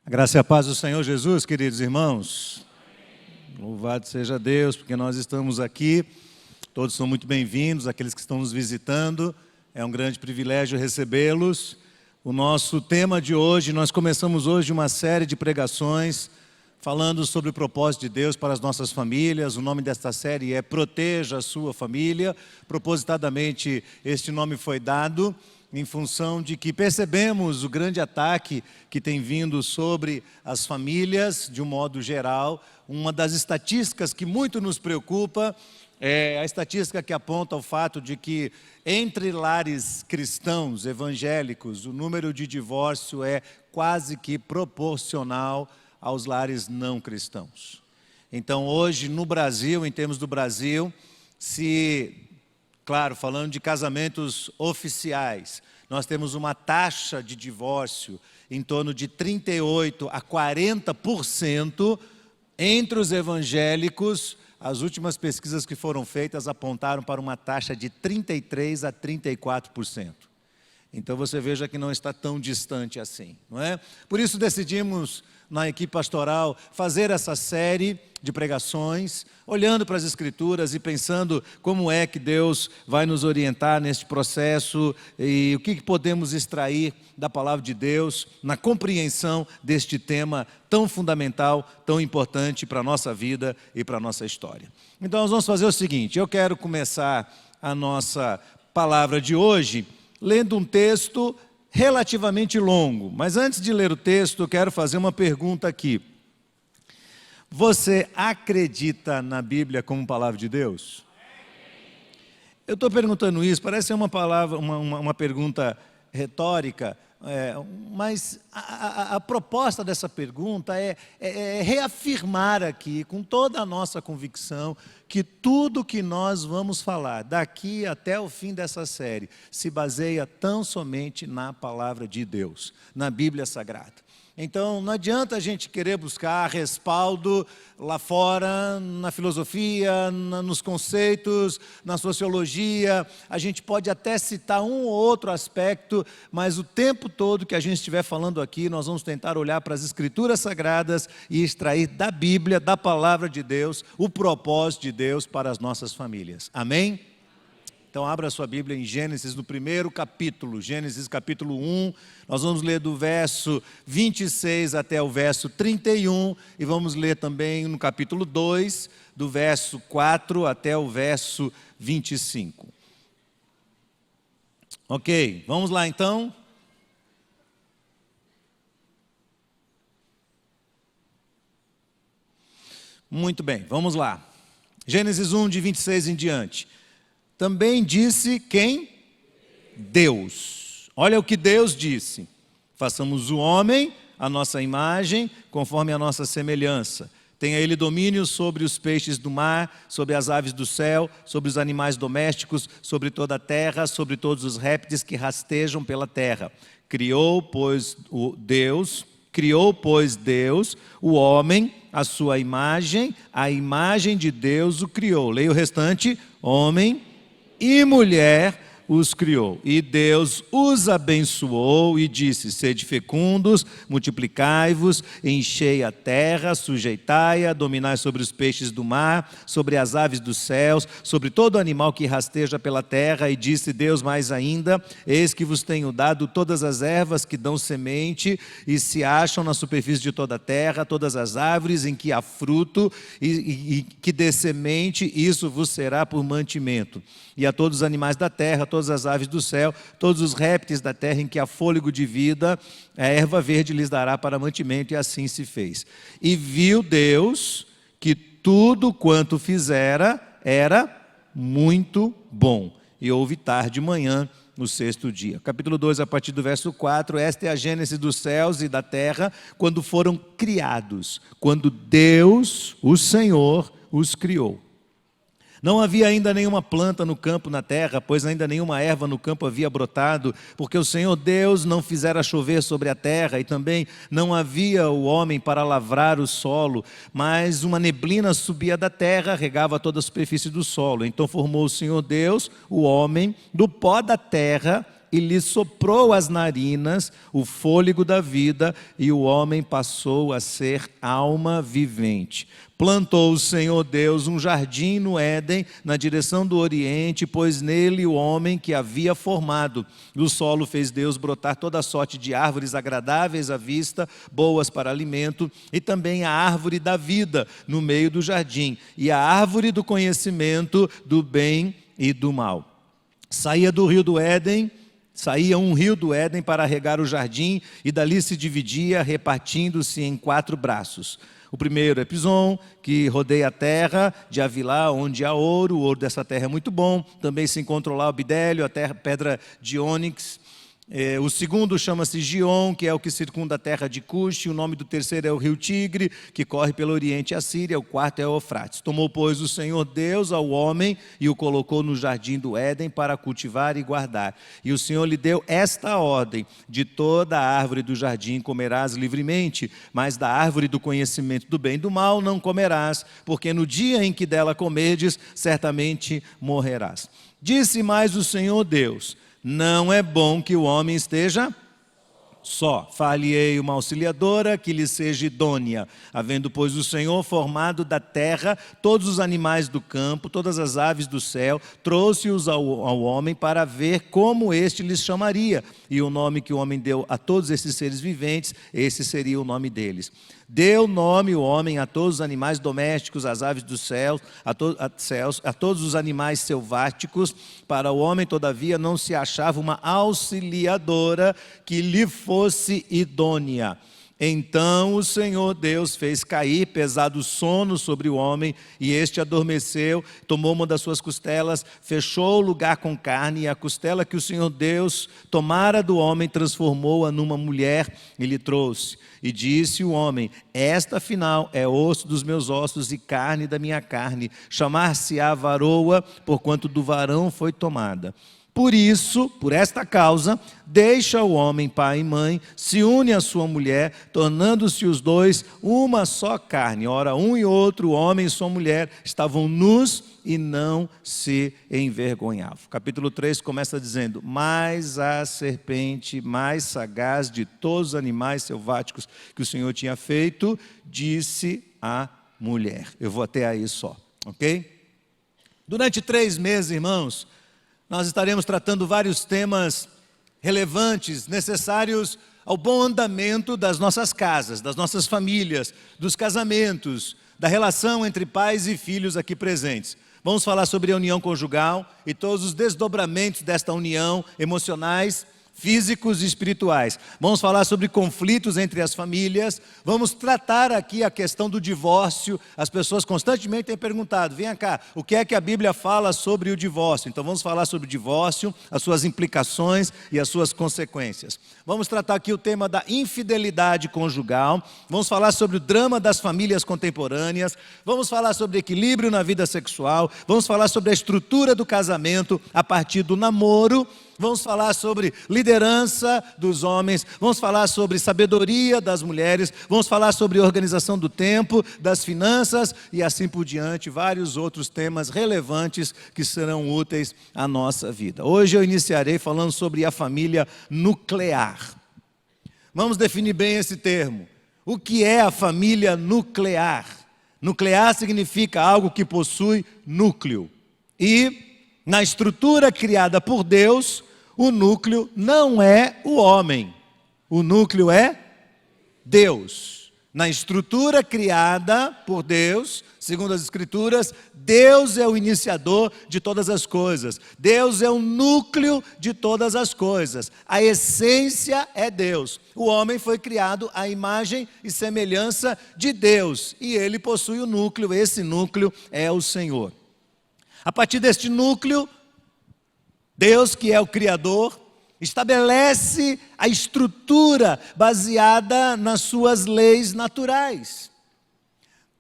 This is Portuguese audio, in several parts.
A graça e a paz do Senhor Jesus, queridos irmãos. Louvado seja Deus, porque nós estamos aqui. Todos são muito bem-vindos, aqueles que estão nos visitando. É um grande privilégio recebê-los. O nosso tema de hoje, nós começamos hoje uma série de pregações falando sobre o propósito de Deus para as nossas famílias. O nome desta série é Proteja a Sua Família. Propositadamente, este nome foi dado em função de que percebemos o grande ataque que tem vindo sobre as famílias, de um modo geral. Uma das estatísticas que muito nos preocupa é a estatística que aponta o fato de que entre lares cristãos, evangélicos, o número de divórcio é quase que proporcional aos lares não cristãos. Então hoje no Brasil, em termos do Brasil, claro, falando de casamentos oficiais, nós temos uma taxa de divórcio em torno de 38% a 40% entre os evangélicos. As últimas pesquisas que foram feitas apontaram para uma taxa de 33% a 34%. Então você veja que não está tão distante assim, não é? Por isso decidimos, na equipe pastoral, fazer essa série de pregações, olhando para as Escrituras e pensando como é que Deus vai nos orientar neste processo e o que podemos extrair da palavra de Deus na compreensão deste tema tão fundamental, tão importante para a nossa vida e para a nossa história. Então nós vamos fazer o seguinte: eu quero começar a nossa palavra de hoje lendo um texto relativamente longo, mas antes de ler o texto, eu quero fazer uma pergunta aqui. Você acredita na Bíblia como palavra de Deus? Eu estou perguntando isso, parece ser uma pergunta retórica, mas a proposta dessa pergunta é reafirmar aqui, com toda a nossa convicção, que tudo que nós vamos falar daqui até o fim dessa série se baseia tão somente na palavra de Deus, na Bíblia Sagrada. Então, não adianta a gente querer buscar respaldo lá fora, na filosofia, nos conceitos, na sociologia. A gente pode até citar um ou outro aspecto, mas o tempo todo que a gente estiver falando aqui, nós vamos tentar olhar para as Escrituras Sagradas e extrair da Bíblia, da Palavra de Deus, o propósito de Deus para as nossas famílias. Amém? Então abra a sua Bíblia em Gênesis, no primeiro capítulo, Gênesis capítulo 1, nós vamos ler do verso 26 até o verso 31, e vamos ler também no capítulo 2, do verso 4 até o verso 25. Ok, vamos lá então? Muito bem, vamos lá. Gênesis 1, de 26 em diante. Também disse quem? Deus. Olha o que Deus disse: façamos o homem à nossa imagem, conforme a nossa semelhança. Tenha ele domínio sobre os peixes do mar, sobre as aves do céu, sobre os animais domésticos, sobre toda a terra, sobre todos os répteis que rastejam pela terra. Criou, pois, Deus o homem à sua imagem, a imagem de Deus o criou. Leia o restante: homem e mulher os criou. E Deus os abençoou e disse: sede fecundos, multiplicai-vos, enchei a terra, sujeitai-a, dominai sobre os peixes do mar, sobre as aves dos céus, sobre todo animal que rasteja pela terra. E disse Deus mais ainda: eis que vos tenho dado todas as ervas que dão semente e se acham na superfície de toda a terra, todas as árvores em que há fruto e que dê semente, isso vos será por mantimento. E a todos os animais da terra, todas as aves do céu, todos os répteis da terra em que há fôlego de vida, a erva verde lhes dará para mantimento, e assim se fez. E viu Deus que tudo quanto fizera era muito bom. E houve tarde e manhã no sexto dia. Capítulo 2, a partir do verso 4, esta é a gênese dos céus e da terra, quando foram criados, quando Deus, o Senhor, os criou. Não havia ainda nenhuma planta no campo, na terra, pois ainda nenhuma erva no campo havia brotado, porque o Senhor Deus não fizera chover sobre a terra, e também não havia o homem para lavrar o solo, mas uma neblina subia da terra, regava toda a superfície do solo. Então formou o Senhor Deus, o homem, do pó da terra, e lhe soprou as narinas o fôlego da vida, e o homem passou a ser alma vivente. Plantou o Senhor Deus um jardim no Éden, na direção do Oriente, pôs nele o homem que havia formado. Do solo fez Deus brotar toda sorte de árvores agradáveis à vista, boas para alimento, e também a árvore da vida no meio do jardim, e a árvore do conhecimento do bem e do mal. Saía um rio do Éden para regar o jardim, e dali se dividia, repartindo-se em 4 braços. O primeiro é Pison, que rodeia a terra de Avilá, onde há ouro. O ouro dessa terra é muito bom. Também se encontra lá o bidélio, a pedra de ônix. O segundo chama-se Gion, que é o que circunda a terra de Cush. O nome do terceiro é o rio Tigre, que corre pelo Oriente e a Síria. O quarto é o Eufrates. Tomou, pois, o Senhor Deus ao homem e o colocou no jardim do Éden para cultivar e guardar. E o Senhor lhe deu esta ordem: de toda a árvore do jardim comerás livremente, mas da árvore do conhecimento do bem e do mal não comerás, porque no dia em que dela comerdes, certamente morrerás. Disse mais o Senhor Deus: não é bom que o homem esteja só. Far-lhe-ei uma auxiliadora que lhe seja idônea. Havendo, pois, o Senhor formado da terra todos os animais do campo, todas as aves do céu, trouxe-os ao homem para ver como este lhes chamaria. E o nome que o homem deu a todos esses seres viventes, esse seria o nome deles. Deu nome o homem a todos os animais domésticos, às aves dos céus, a todos os animais selváticos. Para o homem, todavia, não se achava uma auxiliadora que lhe fosse idônea. Então o Senhor Deus fez cair pesado sono sobre o homem, e este adormeceu, tomou uma das suas costelas, fechou o lugar com carne, e a costela que o Senhor Deus tomara do homem, transformou-a numa mulher e lhe trouxe. E disse o homem: esta afinal é osso dos meus ossos e carne da minha carne, chamar-se-á varoa, porquanto do varão foi tomada. Por isso, por esta causa, deixa o homem pai e mãe, se une à sua mulher, tornando-se os dois uma só carne. Ora, um e outro, o homem e sua mulher, estavam nus e não se envergonhavam. Capítulo 3 começa dizendo: mas a serpente mais sagaz de todos os animais selváticos que o Senhor tinha feito, disse à mulher. Eu vou até aí só, ok? Durante 3 meses, irmãos, nós estaremos tratando vários temas relevantes, necessários ao bom andamento das nossas casas, das nossas famílias, dos casamentos, da relação entre pais e filhos aqui presentes. Vamos falar sobre a união conjugal e todos os desdobramentos desta união, emocionais, físicos e espirituais. Vamos falar sobre conflitos entre as famílias. Vamos tratar aqui a questão do divórcio. As pessoas constantemente têm perguntado: vem cá, o que é que a Bíblia fala sobre o divórcio? Então vamos falar sobre o divórcio, as suas implicações e as suas consequências. Vamos tratar aqui o tema da infidelidade conjugal. Vamos falar sobre o drama das famílias contemporâneas. Vamos falar sobre equilíbrio na vida sexual. Vamos falar sobre a estrutura do casamento a partir do namoro. Vamos falar sobre liderança dos homens, vamos falar sobre sabedoria das mulheres, vamos falar sobre organização do tempo, das finanças e assim por diante, vários outros temas relevantes que serão úteis à nossa vida. Hoje eu iniciarei falando sobre a família nuclear. Vamos definir bem esse termo. O que é a família nuclear? Nuclear significa algo que possui núcleo. E na estrutura criada por Deus, o núcleo não é o homem, o núcleo é Deus. Na estrutura criada por Deus, segundo as Escrituras, Deus é o iniciador de todas as coisas. Deus é o núcleo de todas as coisas. A essência é Deus. O homem foi criado à imagem e semelhança de Deus, e ele possui o núcleo, esse núcleo é o Senhor. A partir deste núcleo, Deus, que é o Criador, estabelece a estrutura baseada nas suas leis naturais.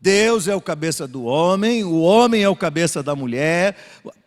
Deus é o cabeça do homem, o homem é o cabeça da mulher,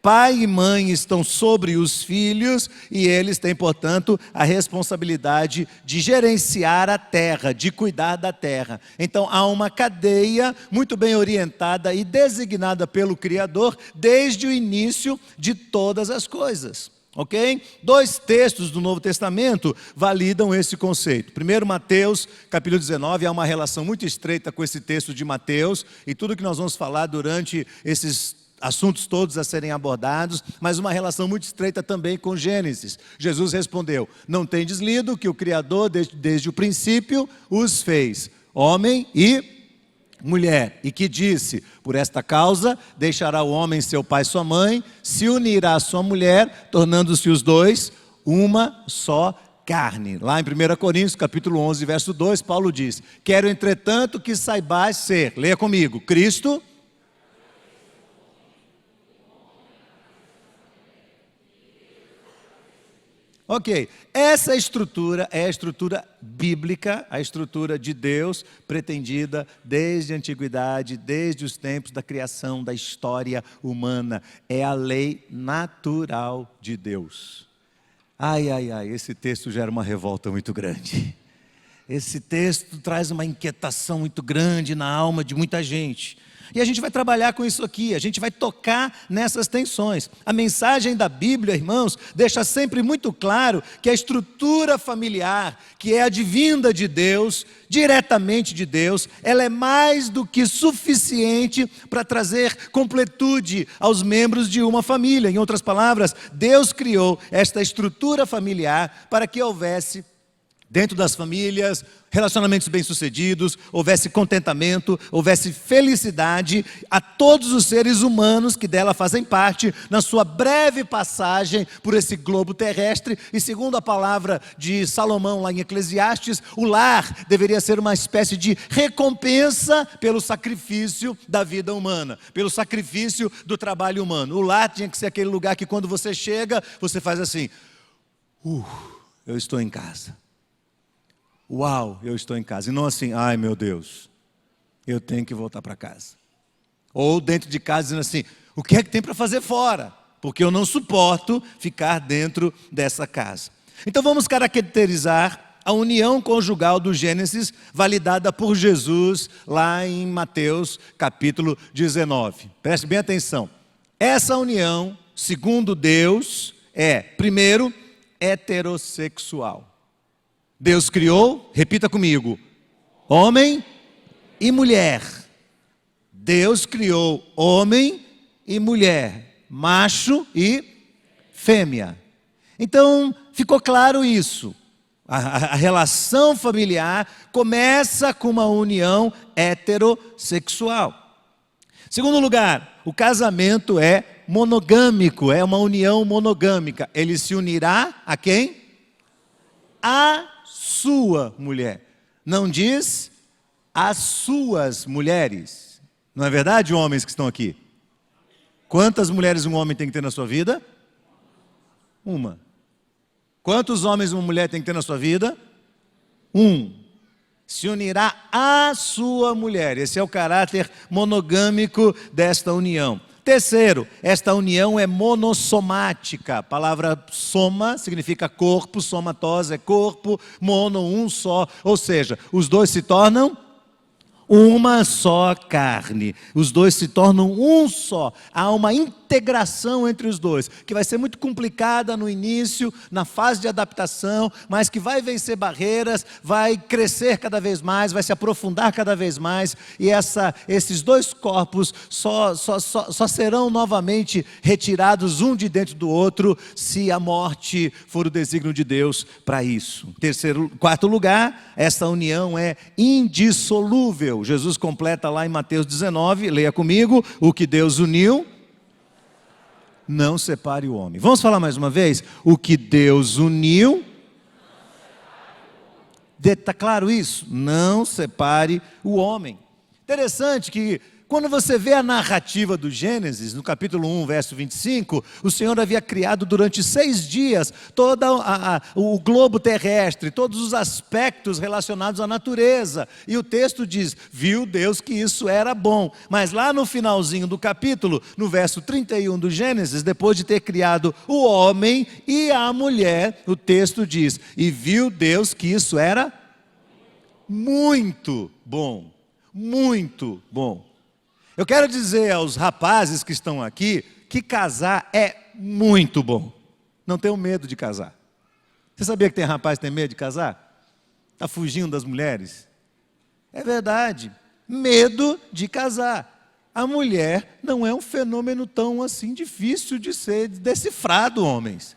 pai e mãe estão sobre os filhos e eles têm, portanto, a responsabilidade de gerenciar a terra, de cuidar da terra. Então há uma cadeia muito bem orientada e designada pelo Criador desde o início de todas as coisas. Ok? 2 textos do Novo Testamento validam esse conceito. Primeiro, Mateus, capítulo 19, há uma relação muito estreita com esse texto de Mateus, e tudo que nós vamos falar durante esses assuntos todos a serem abordados, mas uma relação muito estreita também com Gênesis. Jesus respondeu: não tendes lido que o Criador desde o princípio os fez, homem e mulher, e que disse: por esta causa deixará o homem seu pai e sua mãe, se unirá à sua mulher, tornando-se os dois uma só carne. Lá em 1 Coríntios, capítulo 11, verso 2, Paulo diz: quero, entretanto, que saibais ser, leia comigo, Cristo. Ok, essa estrutura é a estrutura bíblica, a estrutura de Deus, pretendida desde a antiguidade, desde os tempos da criação, da história humana. É a lei natural de Deus. Ai, ai, ai, esse texto gera uma revolta muito grande. Esse texto traz uma inquietação muito grande na alma de muita gente. E a gente vai trabalhar com isso aqui, a gente vai tocar nessas tensões. A mensagem da Bíblia, irmãos, deixa sempre muito claro que a estrutura familiar, que é advinda de Deus, diretamente de Deus, ela é mais do que suficiente para trazer completude aos membros de uma família. Em outras palavras, Deus criou esta estrutura familiar para que houvesse dentro das famílias, relacionamentos bem-sucedidos, houvesse contentamento, houvesse felicidade a todos os seres humanos que dela fazem parte, na sua breve passagem por esse globo terrestre. E segundo a palavra de Salomão lá em Eclesiastes, o lar deveria ser uma espécie de recompensa pelo sacrifício da vida humana, pelo sacrifício do trabalho humano. O lar tinha que ser aquele lugar que quando você chega, você faz assim: eu estou em casa. Uau, eu estou em casa. E não assim: ai meu Deus, eu tenho que voltar para casa. Ou dentro de casa dizendo assim: o que é que tem para fazer fora? Porque eu não suporto ficar dentro dessa casa. Então vamos caracterizar a união conjugal do Gênesis, validada por Jesus lá em Mateus capítulo 19. Preste bem atenção. Essa união, segundo Deus, é, primeiro, heterossexual. Deus criou, repita comigo, homem e mulher. Deus criou homem e mulher, macho e fêmea. Então, ficou claro isso. A relação familiar começa com uma união heterossexual. Segundo lugar, o casamento é monogâmico, é uma união monogâmica. Ele se unirá a quem? A sua mulher. Não diz as suas mulheres. Não é verdade, homens que estão aqui? Quantas mulheres um homem tem que ter na sua vida? Uma. Quantos homens uma mulher tem que ter na sua vida? Um. Se unirá à sua mulher. Esse é o caráter monogâmico desta união. Terceiro, esta união é monossomática. A palavra soma significa corpo, somatose é corpo, mono, um só. Ou seja, os dois se tornam uma só carne. Os dois se tornam um só. Há uma integração entre os dois, que vai ser muito complicada no início, na fase de adaptação, mas que vai vencer barreiras, vai crescer cada vez mais, vai se aprofundar cada vez mais, e esses dois corpos só serão novamente retirados um de dentro do outro, se a morte for o desígnio de Deus para isso. Quarto lugar, essa união é indissolúvel. Jesus completa lá em Mateus 19, leia comigo: o que Deus uniu, não separe o homem. Vamos falar mais uma vez? O que Deus uniu, está claro isso? Não separe o homem. Interessante que quando você vê a narrativa do Gênesis, no capítulo 1, verso 25, o Senhor havia criado durante 6 dias todo o globo terrestre, todos os aspectos relacionados à natureza. E o texto diz: viu Deus que isso era bom. Mas lá no finalzinho do capítulo, no verso 31 do Gênesis, depois de ter criado o homem e a mulher, o texto diz: e viu Deus que isso era muito bom. Muito bom. Eu quero dizer aos rapazes que estão aqui que casar é muito bom. não tenham medo de casar. Você sabia que tem rapaz que tem medo de casar? Está fugindo das mulheres? É verdade, medo de casar. A mulher não é um fenômeno tão assim difícil de ser decifrado, homens.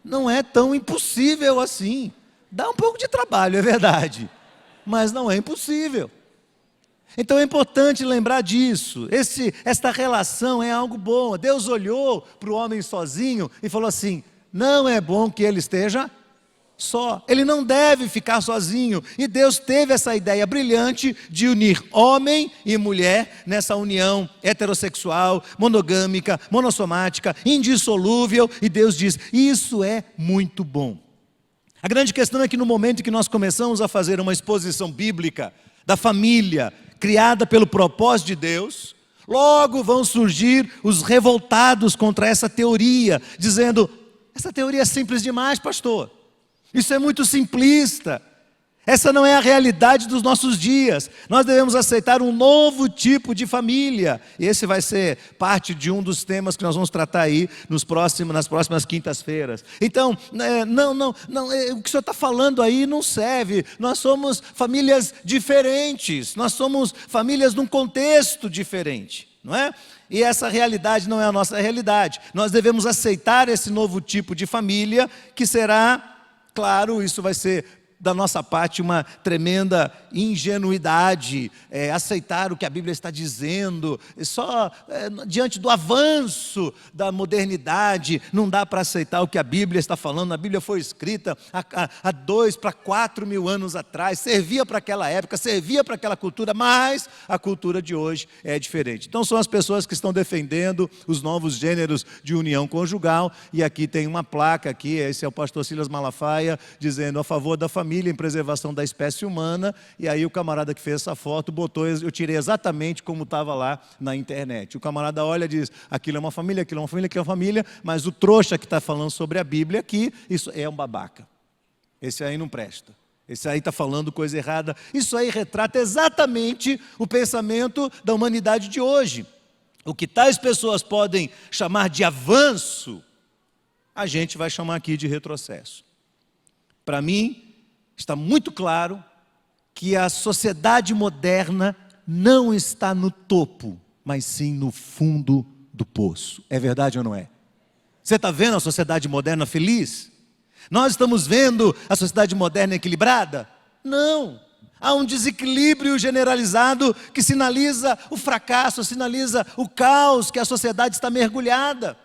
Não é tão impossível assim. Dá um pouco de trabalho, é verdade, mas não é impossível. Então é importante lembrar disso. Esta relação é algo bom. Deus olhou para o homem sozinho e falou assim: não é bom que ele esteja só. Ele não deve ficar sozinho. E Deus teve essa ideia brilhante de unir homem e mulher nessa união heterossexual, monogâmica, monossomática, indissolúvel. E Deus diz: isso é muito bom. A grande questão é que no momento em que nós começamos a fazer uma exposição bíblica da família criada pelo propósito de Deus, logo vão surgir os revoltados contra essa teoria, dizendo: essa teoria é simples demais, pastor. Isso é muito simplista. Essa não é a realidade dos nossos dias. Nós devemos aceitar um novo tipo de família. E esse vai ser parte de um dos temas que nós vamos tratar aí nas próximas quintas-feiras. Então, o que o senhor está falando aí não serve. Nós somos famílias diferentes. Nós somos famílias num contexto diferente, não é? E essa realidade não é a nossa realidade. Nós devemos aceitar esse novo tipo de família, que será, claro, isso vai ser da nossa parte uma tremenda ingenuidade, aceitar o que a Bíblia está dizendo, diante do avanço da modernidade, não dá para aceitar o que a Bíblia está falando. A Bíblia foi escrita há 2 para 4 mil anos atrás, servia para aquela época, servia para aquela cultura, mas a cultura de hoje é diferente. Então são as pessoas que estão defendendo os novos gêneros de união conjugal, e aqui tem uma placa aqui, esse é o pastor Silas Malafaia, dizendo a favor da família, em preservação da espécie humana. E aí o camarada que fez essa foto botou, eu tirei exatamente como estava lá na internet. O camarada olha e diz: aquilo é uma família, aquilo é uma família, aquilo é uma família, mas o trouxa que está falando sobre a Bíblia aqui, isso é um babaca. Esse aí não presta. Esse aí está falando coisa errada. Isso aí retrata exatamente o pensamento da humanidade de hoje. O que tais pessoas podem chamar de avanço, a gente vai chamar aqui de retrocesso. Para mim, está muito claro que a sociedade moderna não está no topo, mas sim no fundo do poço. É verdade ou não é? Você está vendo a sociedade moderna feliz? Nós estamos vendo a sociedade moderna equilibrada? Não. Há um desequilíbrio generalizado que sinaliza o fracasso, sinaliza o caos que a sociedade está mergulhada.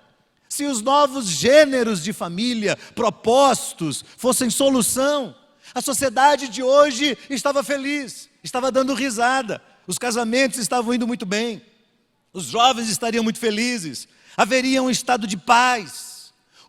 Se os novos gêneros de família propostos fossem solução, a sociedade de hoje estava feliz, estava dando risada, os casamentos estavam indo muito bem, os jovens estariam muito felizes, haveria um estado de paz,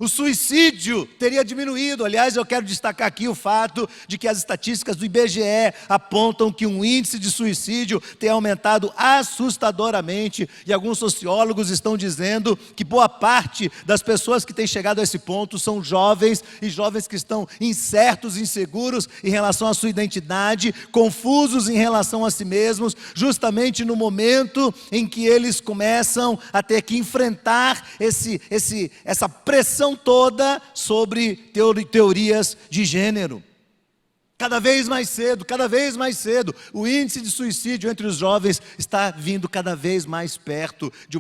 o suicídio teria diminuído. Aliás, eu quero destacar aqui o fato de que as estatísticas do IBGE apontam que o índice de suicídio tem aumentado assustadoramente, e alguns sociólogos estão dizendo que boa parte das pessoas que têm chegado a esse ponto são jovens, e jovens que estão incertos, inseguros em relação à sua identidade, confusos em relação a si mesmos, justamente no momento em que eles começam a ter que enfrentar essa pressão toda sobre teorias de gênero. Cada vez mais cedo, o índice de suicídio entre os jovens está vindo cada vez mais perto de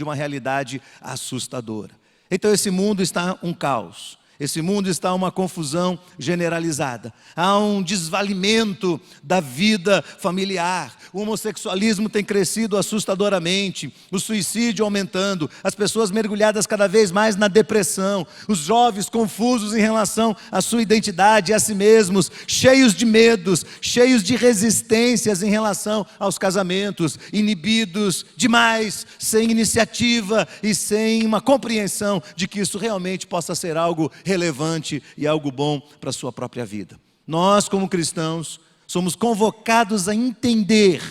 uma realidade assustadora. Então esse mundo está um caos. Esse mundo está uma confusão generalizada. Há um desvalimento da vida familiar. O homossexualismo tem crescido assustadoramente. O suicídio aumentando. As pessoas mergulhadas cada vez mais na depressão. Os jovens confusos em relação à sua identidade e a si mesmos. Cheios de medos, cheios de resistências em relação aos casamentos. Inibidos demais, sem iniciativa e sem uma compreensão de que isso realmente possa ser algo relevante e algo bom para a sua própria vida. Nós, como cristãos, somos convocados a entender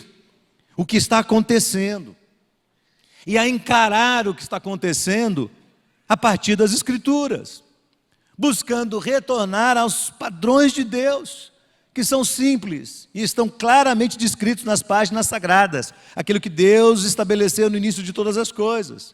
o que está acontecendo e a encarar o que está acontecendo a partir das Escrituras, buscando retornar aos padrões de Deus, que são simples e estão claramente descritos nas páginas sagradas, aquilo que Deus estabeleceu no início de todas as coisas,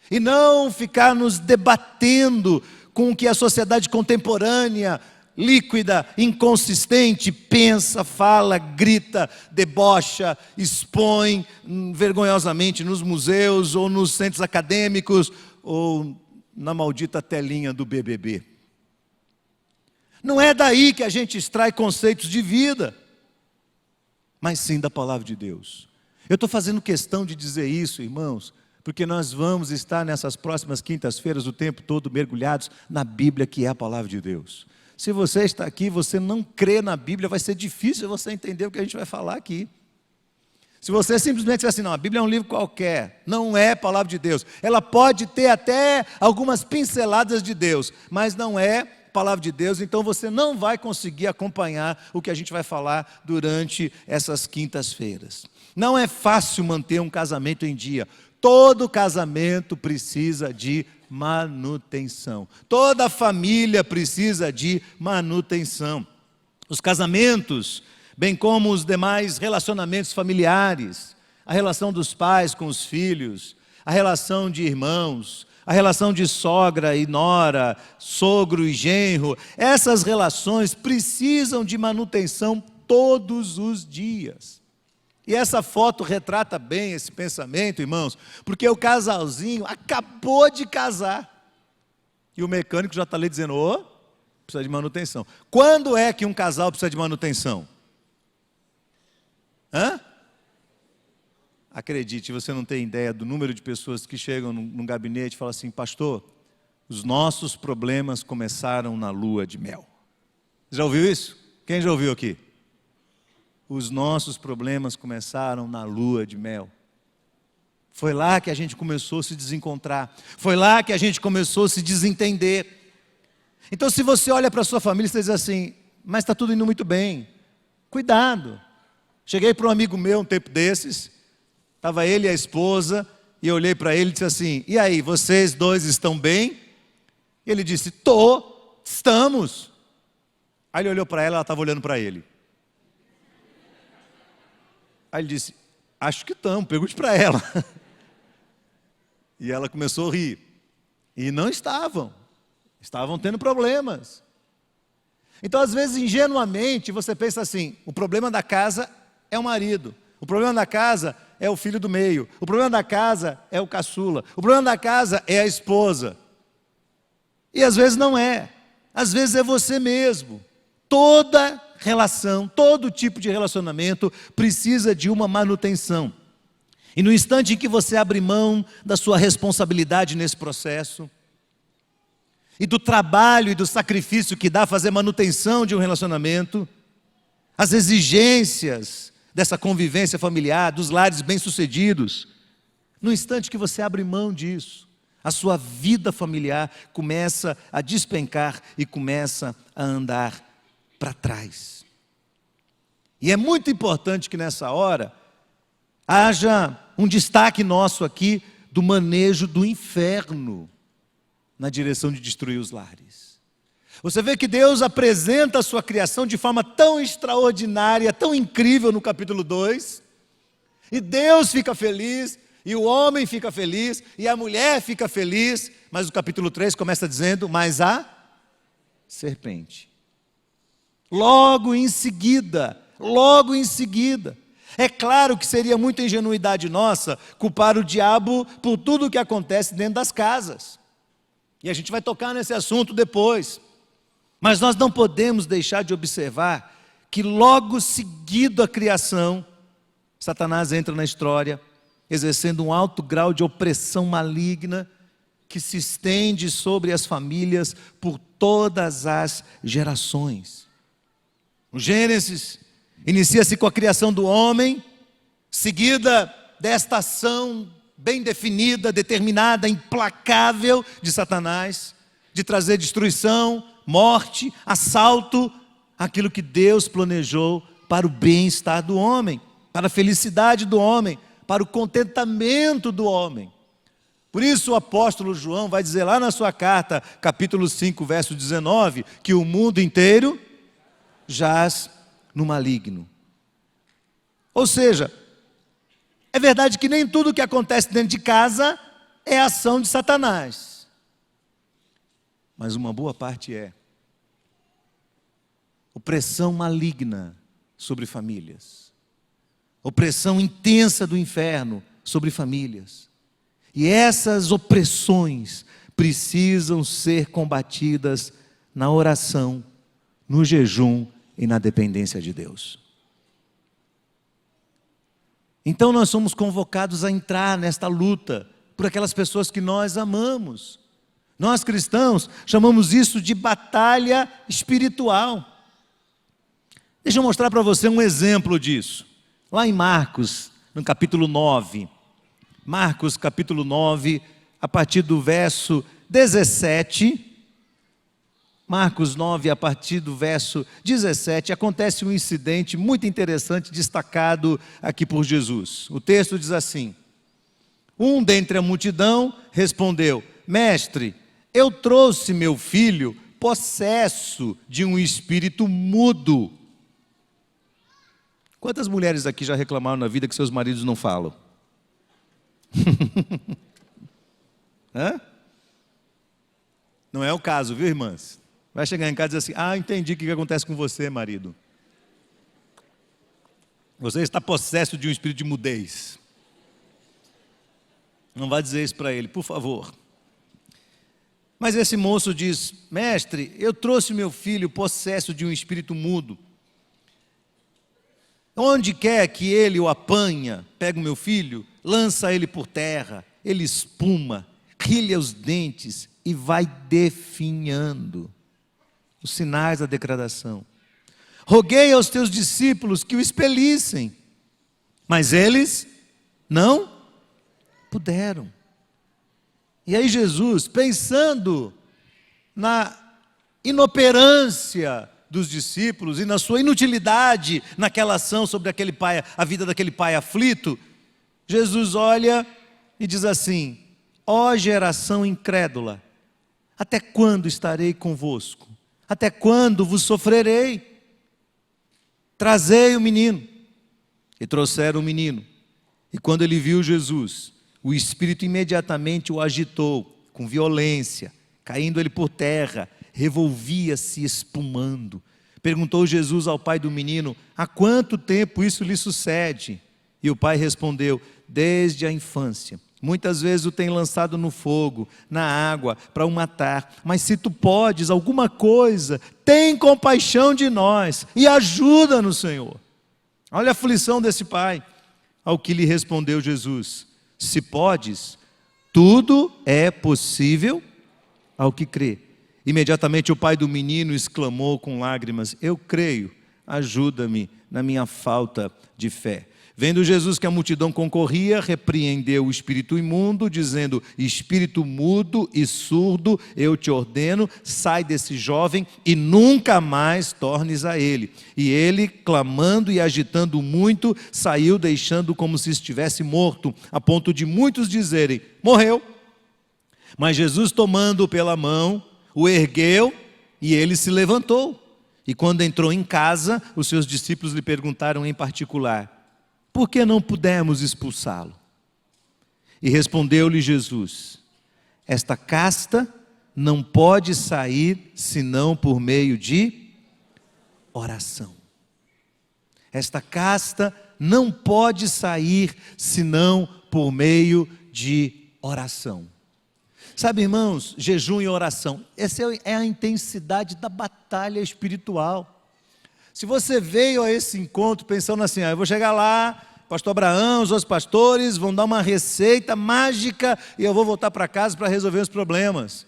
e não ficar nos debatendo com o que a sociedade contemporânea, líquida, inconsistente, pensa, fala, grita, debocha, expõe vergonhosamente nos museus ou nos centros acadêmicos ou na maldita telinha do BBB. Não é daí que a gente extrai conceitos de vida, mas sim da palavra de Deus. Eu estou fazendo questão de dizer isso, irmãos, porque nós vamos estar nessas próximas quintas-feiras o tempo todo mergulhados na Bíblia, que é a palavra de Deus. Se você está aqui e você não crê na Bíblia, vai ser difícil você entender o que a gente vai falar aqui. Se você simplesmente disser assim, não, a Bíblia é um livro qualquer, não é a palavra de Deus. Ela pode ter até algumas pinceladas de Deus, mas não é palavra de Deus, então você não vai conseguir acompanhar o que a gente vai falar durante essas quintas-feiras. Não é fácil manter um casamento em dia. Todo casamento precisa de manutenção. Toda família precisa de manutenção. Os casamentos, bem como os demais relacionamentos familiares, a relação dos pais com os filhos, a relação de irmãos, a relação de sogra e nora, sogro e genro, essas relações precisam de manutenção todos os dias. E essa foto retrata bem esse pensamento, irmãos, porque o casalzinho acabou de casar. E o mecânico já está ali dizendo, precisa de manutenção. Quando é que um casal precisa de manutenção? Acredite, você não tem ideia do número de pessoas que chegam num gabinete e falam assim, pastor, os nossos problemas começaram na lua de mel. Já ouviu isso? Quem já ouviu aqui? Os nossos problemas começaram na lua de mel. Foi lá que a gente começou a se desencontrar. Foi lá que a gente começou a se desentender. Então, se você olha para a sua família e diz assim, mas está tudo indo muito bem. Cuidado. Cheguei para um amigo meu um tempo desses, estava ele e a esposa, e eu olhei para ele e disse assim, e aí, vocês dois estão bem? E ele disse, estamos. Aí ele olhou para ela estava olhando para ele. Aí ele disse, acho que estamos, pergunte para ela. E ela começou a rir. E não estavam tendo problemas. Então, às vezes, ingenuamente, você pensa assim, o problema da casa é o marido, o problema da casa é o filho do meio, o problema da casa é o caçula, o problema da casa é a esposa. E às vezes não é, às vezes é você mesmo. Toda relação, todo tipo de relacionamento precisa de uma manutenção. E no instante em que você abre mão da sua responsabilidade nesse processo, e do trabalho e do sacrifício que dá fazer manutenção de um relacionamento, as exigências dessa convivência familiar, dos lares bem-sucedidos, no instante que você abre mão disso, a sua vida familiar começa a despencar e começa a andar para trás. E é muito importante que nessa hora haja um destaque nosso aqui do manejo do inferno na direção de destruir os lares. Você vê que Deus apresenta a sua criação de forma tão extraordinária, tão incrível no capítulo 2, e Deus fica feliz, e o homem fica feliz, e a mulher fica feliz, mas o capítulo 3 começa dizendo, mas a serpente. Logo em seguida, é claro que seria muita ingenuidade nossa culpar o diabo por tudo o que acontece dentro das casas. E a gente vai tocar nesse assunto depois. Mas nós não podemos deixar de observar que logo seguido à criação, Satanás entra na história, exercendo um alto grau de opressão maligna que se estende sobre as famílias por todas as gerações. O Gênesis inicia-se com a criação do homem, seguida desta ação bem definida, determinada, implacável de Satanás, de trazer destruição, morte, assalto, aquilo que Deus planejou para o bem-estar do homem, para a felicidade do homem, para o contentamento do homem. Por isso o apóstolo João vai dizer lá na sua carta, capítulo 5, verso 19, que o mundo inteiro jaz no maligno. Ou seja, é verdade que nem tudo que acontece dentro de casa é ação de Satanás. mas uma boa parte é opressão maligna sobre famílias, opressão intensa do inferno sobre famílias. E essas opressões precisam ser combatidas na oração, no jejum e na dependência de Deus. Então nós somos convocados a entrar nesta luta por aquelas pessoas que nós amamos. Nós cristãos chamamos isso de batalha espiritual. Deixa eu mostrar para você um exemplo disso. Lá em Marcos, no capítulo 9. Marcos, capítulo 9, a partir do verso 17. Marcos 9, a partir do verso 17, acontece um incidente muito interessante, destacado aqui por Jesus. O texto diz assim: um dentre a multidão respondeu: Mestre, eu trouxe meu filho possesso de um espírito mudo. Quantas mulheres aqui já reclamaram na vida que seus maridos não falam? Hã? Não é o caso, viu, irmãs? Vai chegar em casa e dizer assim: entendi o que acontece com você, marido. Você está possesso de um espírito de mudez. Não vai dizer isso para ele, por favor. Mas esse moço diz: Mestre, eu trouxe meu filho possesso de um espírito mudo. Onde quer que ele o apanha, pega o meu filho, lança ele por terra, ele espuma, rilha os dentes e vai definhando. Os sinais da degradação. Roguei aos teus discípulos que o expelissem, mas eles não puderam. E aí Jesus, pensando na inoperância dos discípulos e na sua inutilidade naquela ação sobre aquele pai, a vida daquele pai aflito, Jesus olha e diz assim: ó geração incrédula, até quando estarei convosco? Até quando vos sofrerei? Trazei o menino. E trouxeram o menino. E quando ele viu Jesus, o espírito imediatamente o agitou com violência, caindo ele por terra, revolvia-se espumando. Perguntou Jesus ao pai do menino: há quanto tempo isso lhe sucede? E o pai respondeu: desde a infância. Muitas vezes o tem lançado no fogo, na água, para o matar. Mas se tu podes alguma coisa, tem compaixão de nós e ajuda-nos, Senhor. Olha a aflição desse pai. Ao que lhe respondeu Jesus: se podes, tudo é possível ao que crê. Imediatamente o pai do menino exclamou com lágrimas: eu creio, ajuda-me na minha falta de fé. Vendo Jesus que a multidão concorria, repreendeu o espírito imundo, dizendo: espírito mudo e surdo, eu te ordeno, sai desse jovem e nunca mais tornes a ele. E ele, clamando e agitando muito, saiu deixando como se estivesse morto, a ponto de muitos dizerem: morreu. Mas Jesus, tomando-o pela mão, o ergueu e ele se levantou. E quando entrou em casa, os seus discípulos lhe perguntaram em particular: por que não pudemos expulsá-lo? E respondeu-lhe Jesus: esta casta não pode sair senão por meio de oração. Esta casta não pode sair senão por meio de oração. Sabe, irmãos, jejum e oração, essa é a intensidade da batalha espiritual. Se você veio a esse encontro pensando assim: eu vou chegar lá, pastor Abraão, os outros pastores vão dar uma receita mágica e eu vou voltar para casa para resolver os problemas.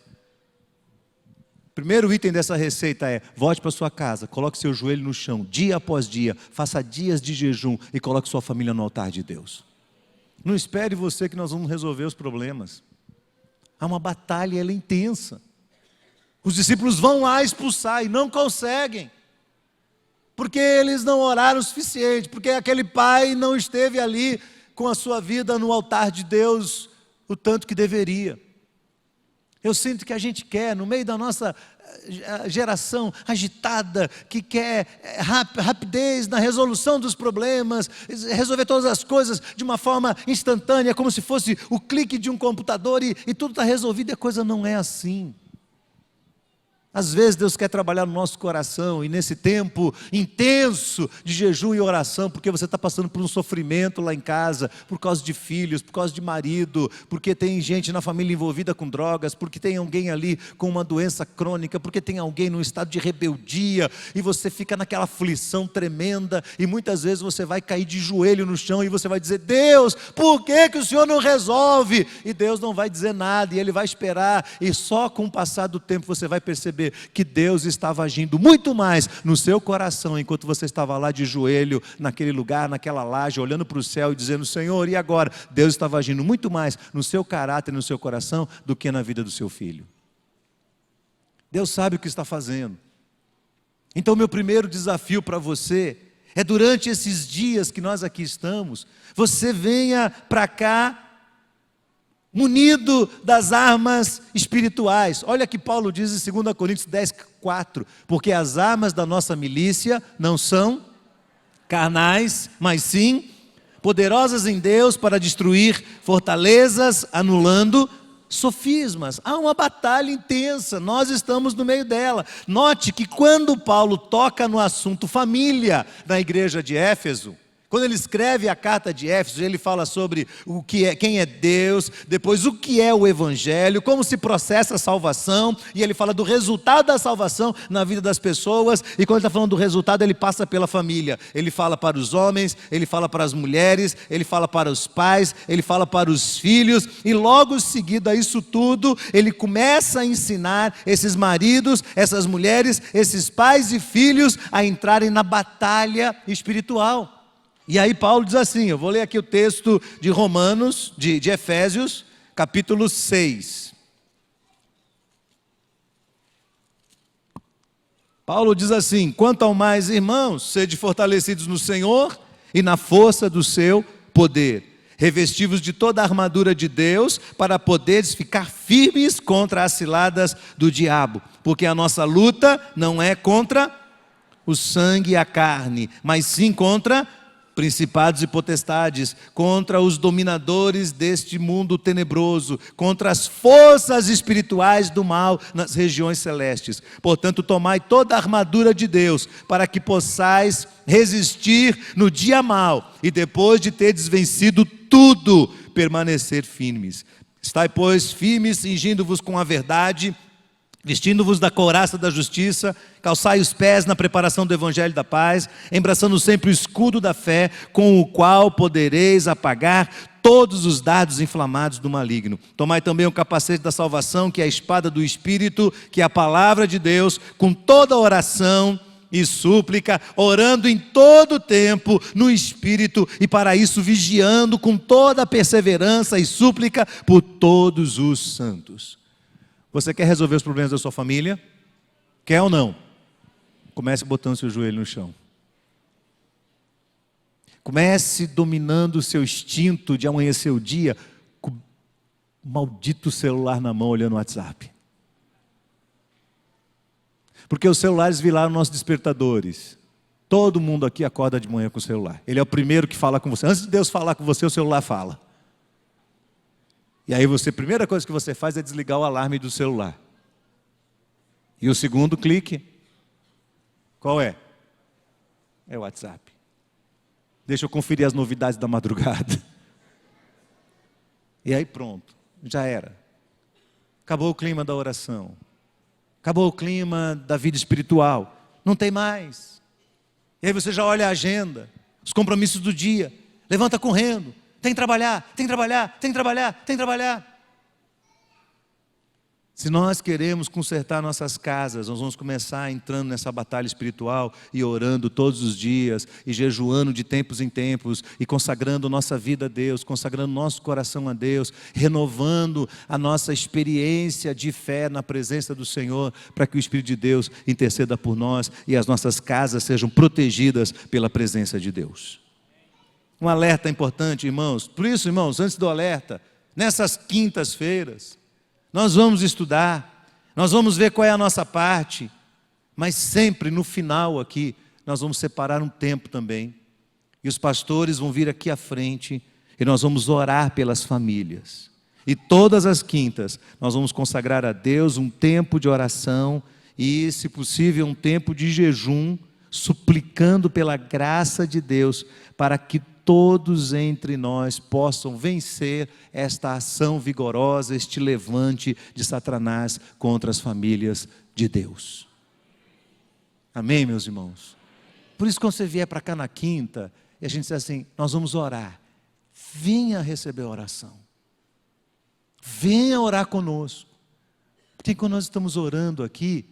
Primeiro item dessa receita é: volte para sua casa, coloque seu joelho no chão, dia após dia, faça dias de jejum e coloque sua família no altar de Deus. Não espere você que nós vamos resolver os problemas. Há uma batalha, ela é intensa. Os discípulos vão lá expulsar e não conseguem. Porque eles não oraram o suficiente, porque aquele pai não esteve ali com a sua vida no altar de Deus o tanto que deveria. Eu sinto que a gente quer, no meio da nossa geração agitada, que quer rapidez na resolução dos problemas, resolver todas as coisas de uma forma instantânea, como se fosse o clique de um computador e tudo está resolvido, e a coisa não é assim. Às vezes Deus quer trabalhar no nosso coração, e nesse tempo intenso de jejum e oração, porque você está passando por um sofrimento lá em casa, por causa de filhos, por causa de marido, porque tem gente na família envolvida com drogas, porque tem alguém ali com uma doença crônica, porque tem alguém num estado de rebeldia, e você fica naquela aflição tremenda, e muitas vezes você vai cair de joelho no chão, e você vai dizer: Deus, por que que o Senhor não resolve? E Deus não vai dizer nada, e Ele vai esperar, e só com o passar do tempo você vai perceber que Deus estava agindo muito mais no seu coração, enquanto você estava lá de joelho, naquele lugar, naquela laje, olhando para o céu e dizendo: Senhor, e agora? Deus estava agindo muito mais no seu caráter, no seu coração, do que na vida do seu filho. Deus sabe o que está fazendo. Então, meu primeiro desafio para você é, durante esses dias que nós aqui estamos, você venha para cá munido das armas espirituais. Olha que Paulo diz em 2 Coríntios 10:4, porque as armas da nossa milícia não são carnais, mas sim poderosas em Deus para destruir fortalezas, anulando sofismas. Há uma batalha intensa, nós estamos no meio dela. Note que quando Paulo toca no assunto família na igreja de Éfeso, quando ele escreve a carta de Éfeso, ele fala sobre o que é, quem é Deus, depois o que é o Evangelho, como se processa a salvação, e ele fala do resultado da salvação na vida das pessoas, e quando ele está falando do resultado, ele passa pela família. Ele fala para os homens, ele fala para as mulheres, ele fala para os pais, ele fala para os filhos, e logo seguido a isso tudo, ele começa a ensinar esses maridos, essas mulheres, esses pais e filhos a entrarem na batalha espiritual. E aí Paulo diz assim, eu vou ler aqui o texto de Romanos, de Efésios, capítulo 6. Paulo diz assim: quanto ao mais, irmãos, sede fortalecidos no Senhor e na força do seu poder, revestivos de toda a armadura de Deus, para poderes ficar firmes contra as ciladas do diabo, porque a nossa luta não é contra o sangue e a carne, mas sim contra principados e potestades, contra os dominadores deste mundo tenebroso, contra as forças espirituais do mal nas regiões celestes. Portanto, tomai toda a armadura de Deus, para que possais resistir no dia mau, e depois de teres vencido tudo, permanecer firmes. Estai, pois, firmes, cingindo-vos com a verdade, vestindo-vos da couraça da justiça, calçai os pés na preparação do evangelho da paz, embraçando sempre o escudo da fé, com o qual podereis apagar todos os dardos inflamados do maligno. Tomai também o capacete da salvação, que é a espada do Espírito, que é a palavra de Deus, com toda oração e súplica, orando em todo o tempo no Espírito, e para isso vigiando com toda a perseverança e súplica por todos os santos. Você quer resolver os problemas da sua família? Quer ou não? Comece botando seu joelho no chão. Comece dominando o seu instinto de amanhecer o dia com o maldito celular na mão, olhando o WhatsApp. Porque os celulares viraram nossos despertadores. Todo mundo aqui acorda de manhã com o celular. Ele é o primeiro que fala com você. Antes de Deus falar com você, o celular fala. E aí a primeira coisa que você faz é desligar o alarme do celular. E o segundo clique, qual é? É o WhatsApp. Deixa eu conferir as novidades da madrugada. E aí pronto, já era. Acabou o clima da oração. Acabou o clima da vida espiritual. Não tem mais. E aí você já olha a agenda, os compromissos do dia. Levanta correndo. Tem que trabalhar, tem que trabalhar, tem que trabalhar, tem que trabalhar. Se nós queremos consertar nossas casas, nós vamos começar entrando nessa batalha espiritual e orando todos os dias, e jejuando de tempos em tempos, e consagrando nossa vida a Deus, consagrando nosso coração a Deus, renovando a nossa experiência de fé na presença do Senhor, para que o Espírito de Deus interceda por nós e as nossas casas sejam protegidas pela presença de Deus. Um alerta importante, irmãos. Por isso, irmãos, antes do alerta, nessas quintas-feiras, nós vamos estudar, nós vamos ver qual é a nossa parte, mas sempre no final aqui, nós vamos separar um tempo também, e os pastores vão vir aqui à frente, e nós vamos orar pelas famílias. E todas as quintas, nós vamos consagrar a Deus um tempo de oração e, se possível, um tempo de jejum, suplicando pela graça de Deus, para que todos entre nós possam vencer esta ação vigorosa, este levante de Satanás contra as famílias de Deus. Amém, meus irmãos? Por isso, quando você vier para cá na quinta, e a gente diz assim, nós vamos orar, venha receber a oração. Venha orar conosco. Porque quando nós estamos orando aqui,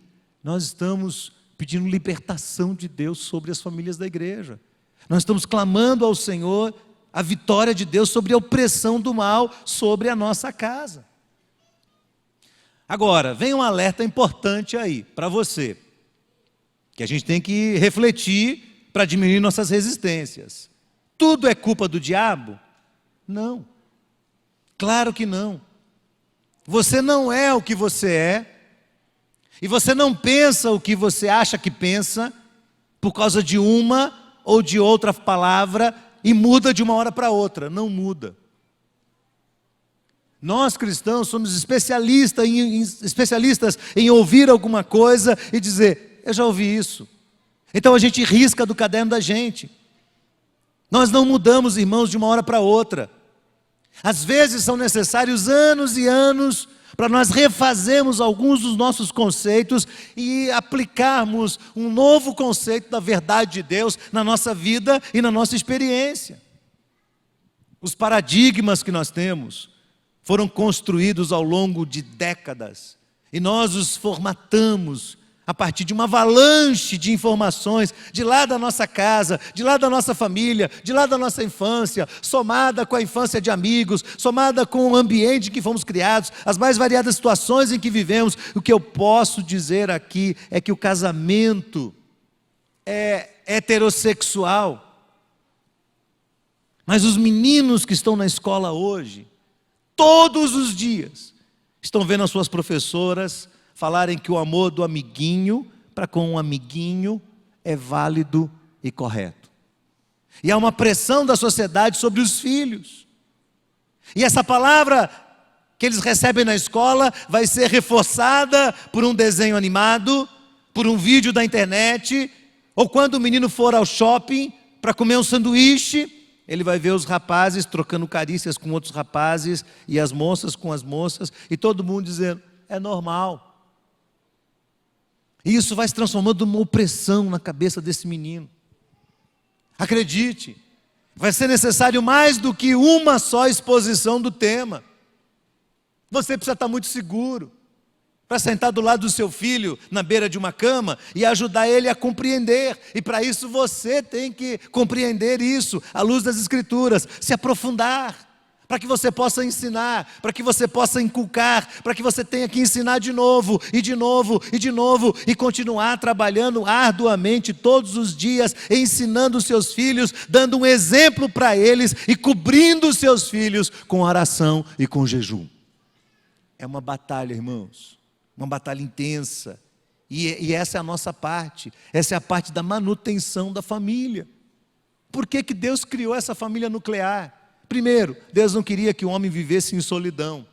nós estamos pedindo libertação de Deus sobre as famílias da igreja. Nós estamos clamando ao Senhor a vitória de Deus sobre a opressão do mal sobre a nossa casa. Agora, vem um alerta importante aí para você, que a gente tem que refletir para diminuir nossas resistências. Tudo é culpa do diabo? Não. Claro que não. Você não é o que você é, e você não pensa o que você acha que pensa, por causa de uma ou de outra palavra, e muda de uma hora para outra. Não muda. Nós cristãos somos especialistas em ouvir alguma coisa e dizer, eu já ouvi isso. Então a gente risca do caderno da gente. Nós não mudamos, irmãos, de uma hora para outra. Às vezes são necessários anos e anos para nós refazermos alguns dos nossos conceitos e aplicarmos um novo conceito da verdade de Deus na nossa vida e na nossa experiência. Os paradigmas que nós temos foram construídos ao longo de décadas e nós os formatamos a partir de uma avalanche de informações, de lá da nossa casa, de lá da nossa família, de lá da nossa infância, somada com a infância de amigos, somada com o ambiente em que fomos criados, as mais variadas situações em que vivemos. O que eu posso dizer aqui é que o casamento é heterossexual. Mas os meninos que estão na escola hoje, todos os dias, estão vendo as suas professoras falarem que o amor do amiguinho para com um amiguinho é válido e correto. E há uma pressão da sociedade sobre os filhos. E essa palavra que eles recebem na escola vai ser reforçada por um desenho animado, por um vídeo da internet, ou quando o menino for ao shopping para comer um sanduíche, ele vai ver os rapazes trocando carícias com outros rapazes e as moças com as moças, e todo mundo dizendo, é normal. E isso vai se transformando numa opressão na cabeça desse menino. Acredite, vai ser necessário mais do que uma só exposição do tema. Você precisa estar muito seguro para sentar do lado do seu filho na beira de uma cama e ajudar ele a compreender. E para isso você tem que compreender isso à luz das Escrituras, se aprofundar, para que você possa ensinar, para que você possa inculcar, para que você tenha que ensinar de novo, e de novo, e de novo, e continuar trabalhando arduamente todos os dias, ensinando os seus filhos, dando um exemplo para eles e cobrindo os seus filhos com oração e com jejum. É uma batalha, irmãos, uma batalha intensa, e essa é a nossa parte, essa é a parte da manutenção da família. Por que que Deus criou essa família nuclear? Primeiro, Deus não queria que o homem vivesse em solidão.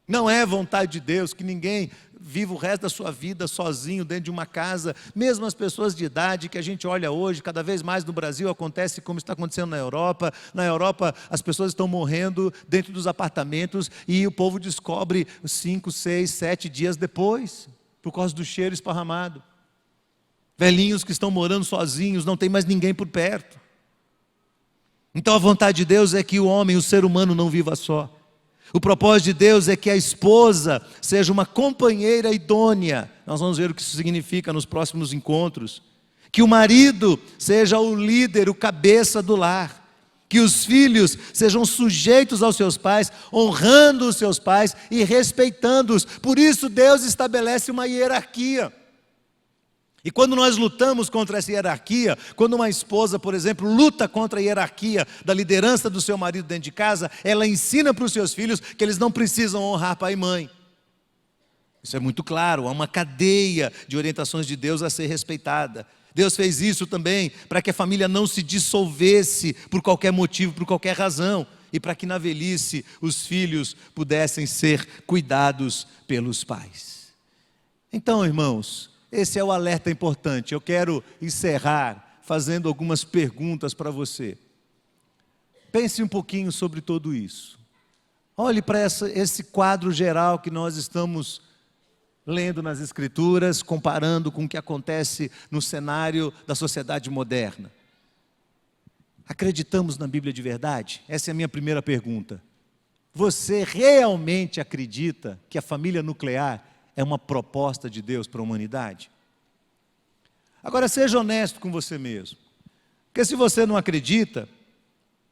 Não é vontade de Deus que ninguém viva o resto da sua vida sozinho dentro de uma casa. Mesmo as pessoas de idade que a gente olha hoje, cada vez mais no Brasil acontece como está acontecendo na Europa. Na Europa as pessoas estão morrendo dentro dos apartamentos e o povo descobre 5, 6, 7 dias depois, por causa do cheiro esparramado. Velhinhos que estão morando sozinhos, não tem mais ninguém por perto. Então a vontade de Deus é que o homem, o ser humano, não viva só. O propósito de Deus é que a esposa seja uma companheira idônea. Nós vamos ver o que isso significa nos próximos encontros. Que o marido seja o líder, o cabeça do lar. Que os filhos sejam sujeitos aos seus pais, honrando os seus pais e respeitando-os. Por isso Deus estabelece uma hierarquia. E quando nós lutamos contra essa hierarquia, quando uma esposa, por exemplo, luta contra a hierarquia da liderança do seu marido dentro de casa, ela ensina para os seus filhos que eles não precisam honrar pai e mãe. Isso é muito claro, há uma cadeia de orientações de Deus a ser respeitada. Deus fez isso também para que a família não se dissolvesse por qualquer motivo, por qualquer razão, e para que na velhice os filhos pudessem ser cuidados pelos pais. Então, irmãos, esse é o alerta importante. Eu quero encerrar fazendo algumas perguntas para você. Pense um pouquinho sobre tudo isso. Olhe para esse quadro geral que nós estamos lendo nas Escrituras, comparando com o que acontece no cenário da sociedade moderna. Acreditamos na Bíblia de verdade? Essa é a minha primeira pergunta. Você realmente acredita que a família nuclear é uma proposta de Deus para a humanidade? Agora, seja honesto com você mesmo. Porque se você não acredita,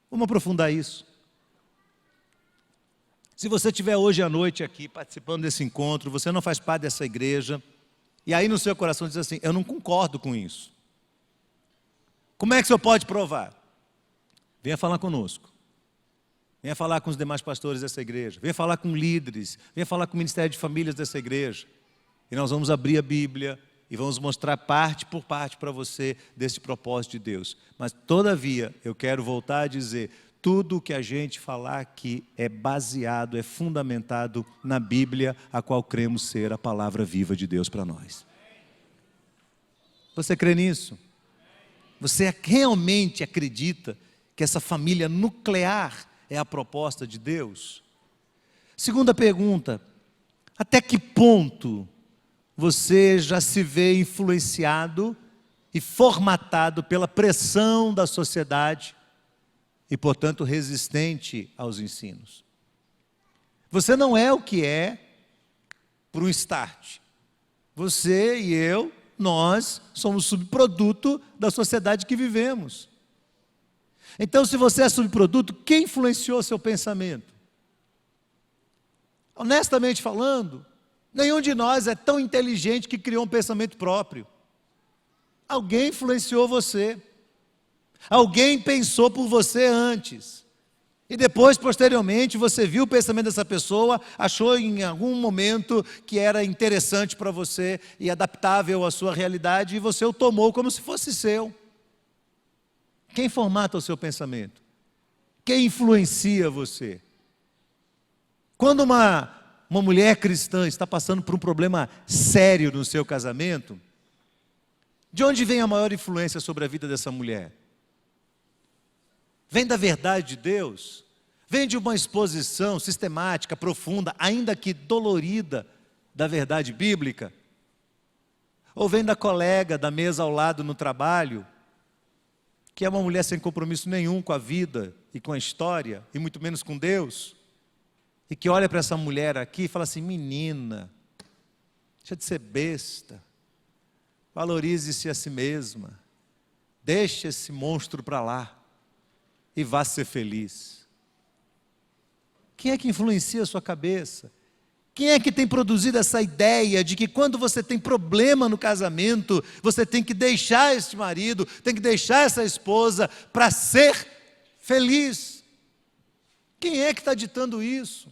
vamos aprofundar isso. Se você estiver hoje à noite aqui participando desse encontro, você não faz parte dessa igreja, e aí no seu coração diz assim, eu não concordo com isso. Como é que o senhor pode provar? Venha falar conosco. Venha falar com os demais pastores dessa igreja. Venha falar com líderes. Venha falar com o Ministério de Famílias dessa igreja. E nós vamos abrir a Bíblia e vamos mostrar parte por parte para você desse propósito de Deus. Mas, todavia, eu quero voltar a dizer, tudo o que a gente falar aqui é baseado, é fundamentado na Bíblia, a qual cremos ser a palavra viva de Deus para nós. Você crê nisso? Você realmente acredita que essa família nuclear é a proposta de Deus? Segunda pergunta, até que ponto você já se vê influenciado e formatado pela pressão da sociedade e, portanto, resistente aos ensinos? Você não é o que é por um start. Você e eu, nós somos subproduto da sociedade que vivemos. Então, se você é subproduto, quem influenciou seu pensamento? Honestamente falando, nenhum de nós é tão inteligente que criou um pensamento próprio. Alguém influenciou você. Alguém pensou por você antes. E depois, posteriormente, você viu o pensamento dessa pessoa, achou em algum momento que era interessante para você e adaptável à sua realidade, e você o tomou como se fosse seu. Quem formata o seu pensamento? Quem influencia você? Quando uma mulher cristã está passando por um problema sério no seu casamento, de onde vem a maior influência sobre a vida dessa mulher? Vem da verdade de Deus? Vem de uma exposição sistemática, profunda, ainda que dolorida, da verdade bíblica? Ou vem da colega da mesa ao lado no trabalho, que é uma mulher sem compromisso nenhum com a vida e com a história, e muito menos com Deus, e que olha para essa mulher aqui e fala assim, menina, deixa de ser besta, valorize-se a si mesma, deixe esse monstro para lá, e vá ser feliz. Quem é que influencia a sua cabeça? Quem é que tem produzido essa ideia de que quando você tem problema no casamento, você tem que deixar esse marido, tem que deixar essa esposa para ser feliz? Quem é que está ditando isso?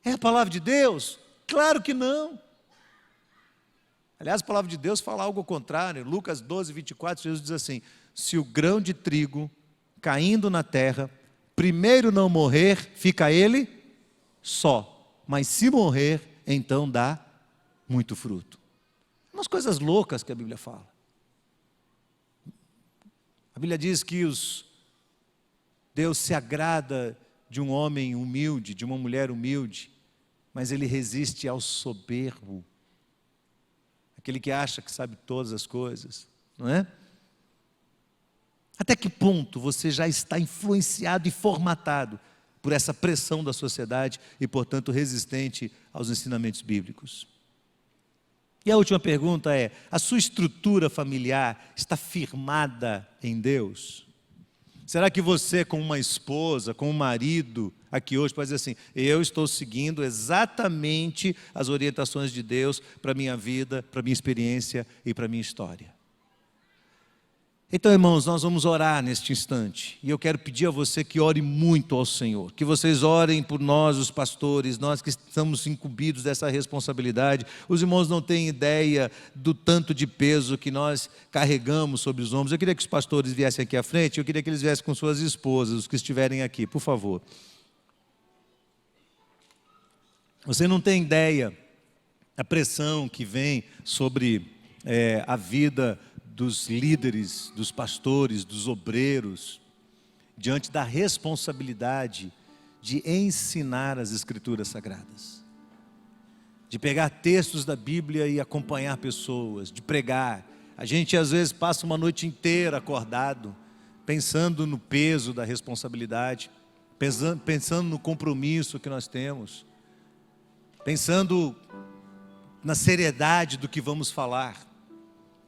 É a palavra de Deus? Claro que não. Aliás, a palavra de Deus fala algo ao contrário. Lucas 12, 24, Jesus diz assim, se o grão de trigo caindo na terra, primeiro não morrer, fica ele só. Mas se morrer, então dá muito fruto. Umas coisas loucas que a Bíblia fala. A Bíblia diz que Deus se agrada de um homem humilde, de uma mulher humilde, mas Ele resiste ao soberbo. Aquele que acha que sabe todas as coisas, não é? Até que ponto você já está influenciado e formatado por essa pressão da sociedade e, portanto, resistente aos ensinamentos bíblicos? E a última pergunta é, a sua estrutura familiar está firmada em Deus? Será que você, como uma esposa, como um marido, aqui hoje pode dizer assim, eu estou seguindo exatamente as orientações de Deus para a minha vida, para a minha experiência e para a minha história? Então, irmãos, nós vamos orar neste instante, e eu quero pedir a você que ore muito ao Senhor, que vocês orem por nós, os pastores, nós que estamos incumbidos dessa responsabilidade. Os irmãos não têm ideia do tanto de peso que nós carregamos sobre os ombros. Eu queria que os pastores viessem aqui à frente, eu queria que eles viessem com suas esposas, os que estiverem aqui, por favor. Você não tem ideia a pressão que vem sobre a vida dos líderes, dos pastores, dos obreiros, diante da responsabilidade de ensinar as Escrituras Sagradas, de pegar textos da Bíblia e acompanhar pessoas, de pregar. A gente às vezes passa uma noite inteira acordado, pensando no peso da responsabilidade, pensando no compromisso que nós temos, pensando na seriedade do que vamos falar.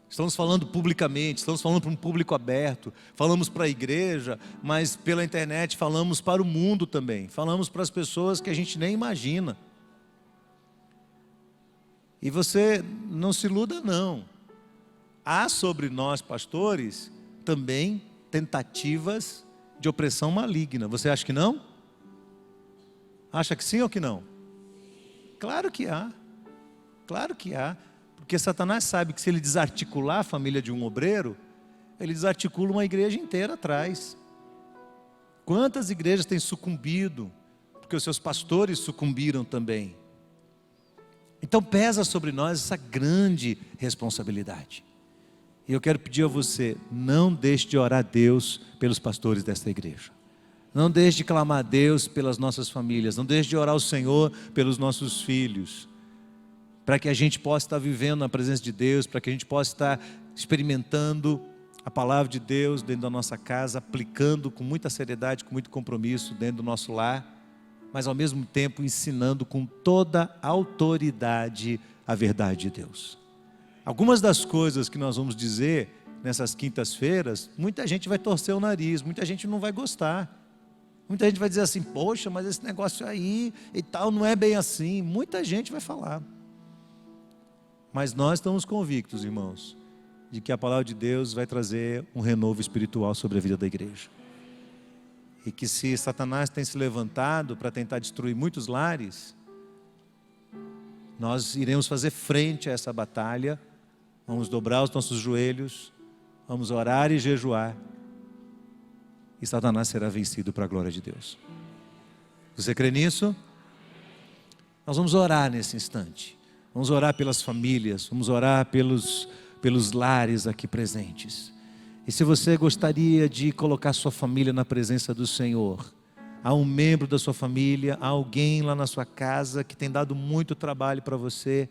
Estamos falando publicamente, estamos falando para um público aberto, falamos para a igreja, mas pela internet falamos para o mundo também, falamos para as pessoas que a gente nem imagina. E você não se iluda não, há sobre nós pastores também tentativas de opressão maligna. Você acha que não? Acha que sim ou que não? Claro que há, claro que há. Porque Satanás sabe que se ele desarticular a família de um obreiro, ele desarticula uma igreja inteira atrás. Quantas igrejas têm sucumbido, porque os seus pastores sucumbiram também. Então pesa sobre nós essa grande responsabilidade. E eu quero pedir a você, não deixe de orar a Deus pelos pastores desta igreja. Não deixe de clamar a Deus pelas nossas famílias, não deixe de orar ao Senhor pelos nossos filhos, para que a gente possa estar vivendo na presença de Deus, para que a gente possa estar experimentando a palavra de Deus dentro da nossa casa, aplicando com muita seriedade, com muito compromisso dentro do nosso lar, mas ao mesmo tempo ensinando com toda a autoridade a verdade de Deus. Algumas das coisas que nós vamos dizer nessas quintas-feiras, muita gente vai torcer o nariz, muita gente não vai gostar. Muita gente vai dizer assim, poxa, mas esse negócio aí e tal não é bem assim. Muita gente vai falar. Mas nós estamos convictos, irmãos, de que a palavra de Deus vai trazer um renovo espiritual sobre a vida da igreja. E que se Satanás tem se levantado para tentar destruir muitos lares, nós iremos fazer frente a essa batalha, vamos dobrar os nossos joelhos, vamos orar e jejuar, e Satanás será vencido para a glória de Deus. Você crê nisso? Nós vamos orar nesse instante. Vamos orar pelas famílias, vamos orar pelos lares aqui presentes. E se você gostaria de colocar sua família na presença do Senhor, há um membro da sua família, há alguém lá na sua casa que tem dado muito trabalho para você,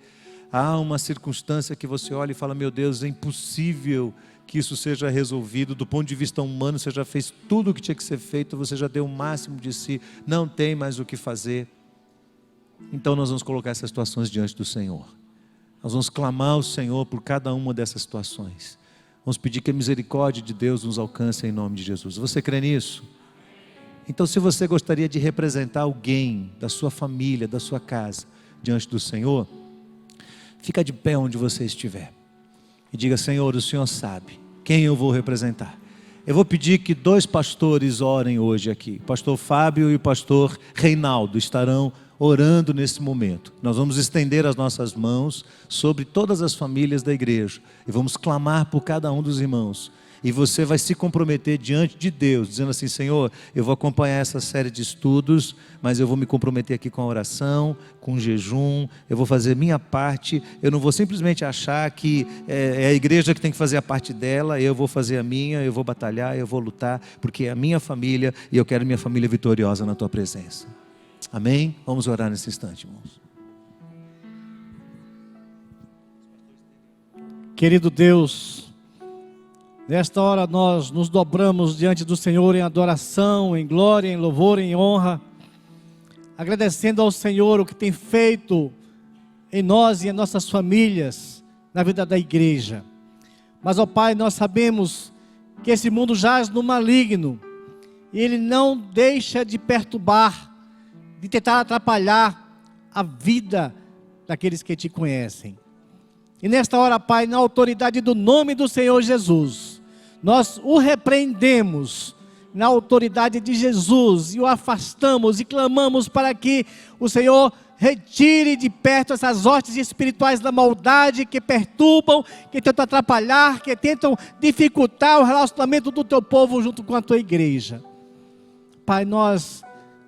há uma circunstância que você olha e fala, meu Deus, é impossível que isso seja resolvido, do ponto de vista humano, você já fez tudo o que tinha que ser feito, você já deu o máximo de si, não tem mais o que fazer. Então nós vamos colocar essas situações diante do Senhor. Nós vamos clamar ao Senhor por cada uma dessas situações. Vamos pedir que a misericórdia de Deus nos alcance em nome de Jesus. Você crê nisso? Então, se você gostaria de representar alguém da sua família, da sua casa, diante do Senhor, fica de pé onde você estiver. E diga, Senhor, o Senhor sabe quem eu vou representar. Eu vou pedir que 2 pastores orem hoje aqui. O pastor Fábio e o pastor Reinaldo estarão orando nesse momento. Nós vamos estender as nossas mãos sobre todas as famílias da igreja e vamos clamar por cada um dos irmãos. E você vai se comprometer diante de Deus, dizendo assim, Senhor, eu vou acompanhar essa série de estudos, mas eu vou me comprometer aqui com a oração, com o jejum, eu vou fazer minha parte, eu não vou simplesmente achar que é a igreja que tem que fazer a parte dela, eu vou fazer a minha, eu vou batalhar, eu vou lutar, porque é a minha família e eu quero minha família vitoriosa na Tua presença. Amém? Vamos orar nesse instante, irmãos. Querido Deus, nesta hora nós nos dobramos diante do Senhor em adoração, em glória, em louvor, em honra, agradecendo ao Senhor o que tem feito em nós e em nossas famílias, na vida da igreja. Mas, ó Pai, nós sabemos que esse mundo jaz no maligno, e ele não deixa de perturbar, de tentar atrapalhar a vida daqueles que te conhecem. E nesta hora, Pai, na autoridade do nome do Senhor Jesus, nós o repreendemos na autoridade de Jesus e o afastamos e clamamos para que o Senhor retire de perto essas hostes espirituais da maldade que perturbam, que tentam atrapalhar, que tentam dificultar o relacionamento do teu povo junto com a tua igreja. Pai, nós